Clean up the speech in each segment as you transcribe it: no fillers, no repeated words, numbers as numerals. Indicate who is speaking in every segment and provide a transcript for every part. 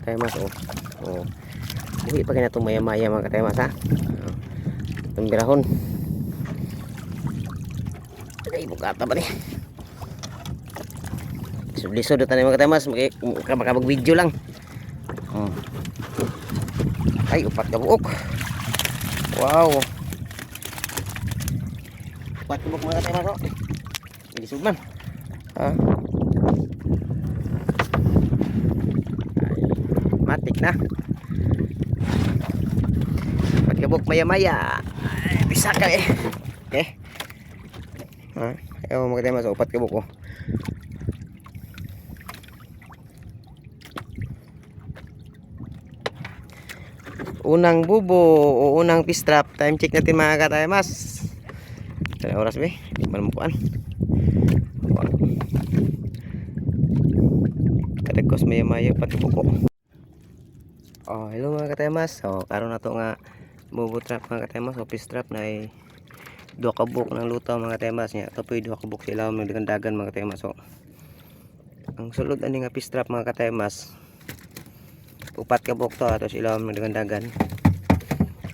Speaker 1: katemas. Oh. Buhi pa kaya itong maya-maya mga katemas ha. Itong birahon. Ay, bukata ba ni? Lisod-lisod ito mga katemas. Makapag-video lang. Ay, upat ka buok. Wow. Upat ka buok mga katemas. Lisod man. Matik na. Upat ka buok maya-maya. Bisa ka eh. Okay. Ayaw mga katemas. Upat ka buok. Unang bubo o unang fish trap. Time check natin mga katemas. Sa oras ba? Di man makuan. Kadagkos maya-maya pati buko. Hello mga katemas. Karon na to nga bubo trap mga katemas o fish trap na ay duha ka buok ng luto mga katemas nya. Ito po duha ka buok sa ilawom ng dagan mga katemas. Ang sulod ani nga fish trap mga katemas. Upat ka buok to ato sa ilawom ng dagan.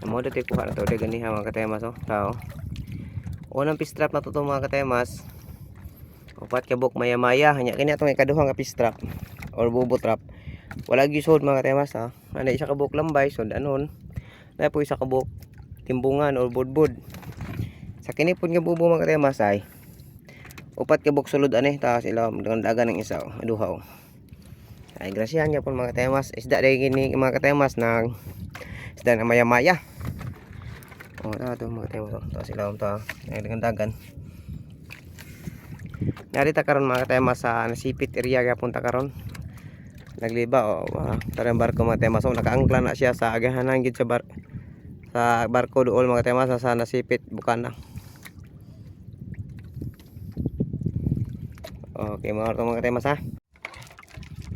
Speaker 1: Amo dito kuha na to dagan niha mga katemas tao. Unang fish trap na to mga katemas. Upat ka buok maya-maya nya kini atong ikaduha nga fish trap or bubo trap. Wala gisod mga katemas Ana isa ka buok lambay sod anon. Na po isa ka buok timbungan or budbud. Sa kini pud nga bubo mga katemas ay upat ka buok sulod ani taas ilawom ng dagan ng isa duha. Ay grasyahan niya po mga katemas. Isda dahil gini mga katemas na isda na maya-maya. Ito mga katemas. Ito sila ng dagan. Narita karon mga katemas sa nasipit area yapon ta karon. Nagliba tarang barko mga katemas. Nakaangkla na siya sa agahanan gid sa barko dool mga katemas sa nasipit bukana. Okay mga katemas ha.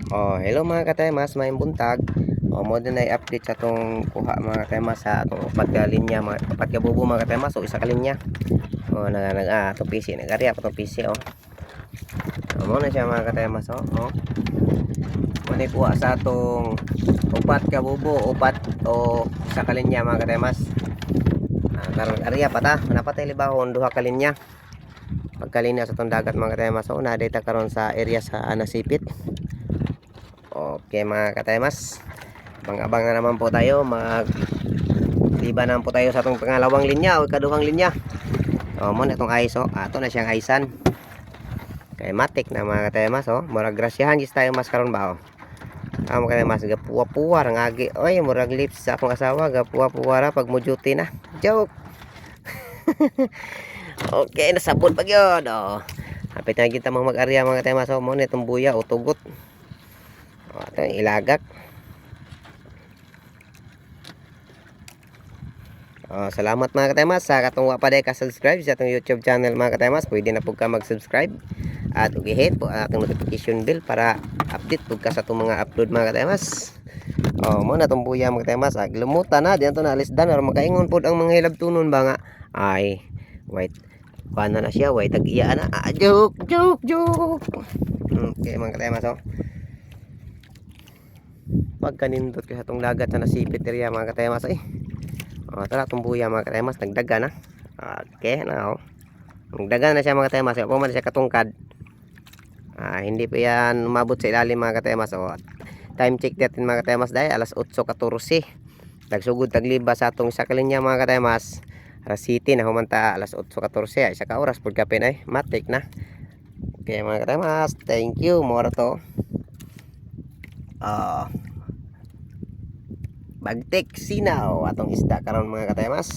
Speaker 1: Hello mga katemas, may buntag. Mo din ay update sa tong kuha mga katemas sa atong upat ka linya, upat ka bubo mga katemas isa ka linya. To PC nagari ako to PC mo na siya mga katemas mo ni kuha sa atong upat ka bubo, upat o isa ka linya mga katemas. Karon area pa ta, napatay libahon duha ka linya. Pagkalinya sa tong dagat mga katemas na data karon sa area sa nasipit. Okay mga katemas, abang-abang na naman po tayo, liba naman po tayo sa itong pangalawang linya o ikaduhang linya. Mo na itong ice ato na siyang icean kay matik na mga katemas murag grasyahan gis tayo mas karon ba mga katemas gapuwa-puwa ang agi oy murag lips sa akong asawa gapuwa-puwa ra pag mo duty na joke. Okay nasabot pag yun hapit na kita mag-arya mga katemas mo na itong buya o tugot. Ito yung ilagak. Salamat mga katemas sa katong wa pa day ka subscribe sa atong YouTube channel mga katemas. Pwede na po ka mag-subscribe at i-hit po ang atong notification bell para update po ka sa atong mga upload mga katemas. Mo na itong buya mga katemas. Lumutan na diyan to na alis dan or makaingon po ang mga hilabtunon ba nga ay wait paano na siya wait tag-iya na joke. Okay mga katemas pagkanindot ka sa itong dagat sa nasipit area mga katemas tara itong buya mga katemas nagdaga na. Okay na nagdaga na siya mga katemas puman siya katungkad hindi pa yan umabot sa ilalim mga katemas time check natin mga katemas dahil alas 8:14 nagsugod tagliba sa itong isa kalinya mga katemas alas 7 na humanta alas 8:14 isa ka oras pud kapin ay matik na. Okay mga katemas, thank you more to bagtek sinaw atong isda karon mga katemas.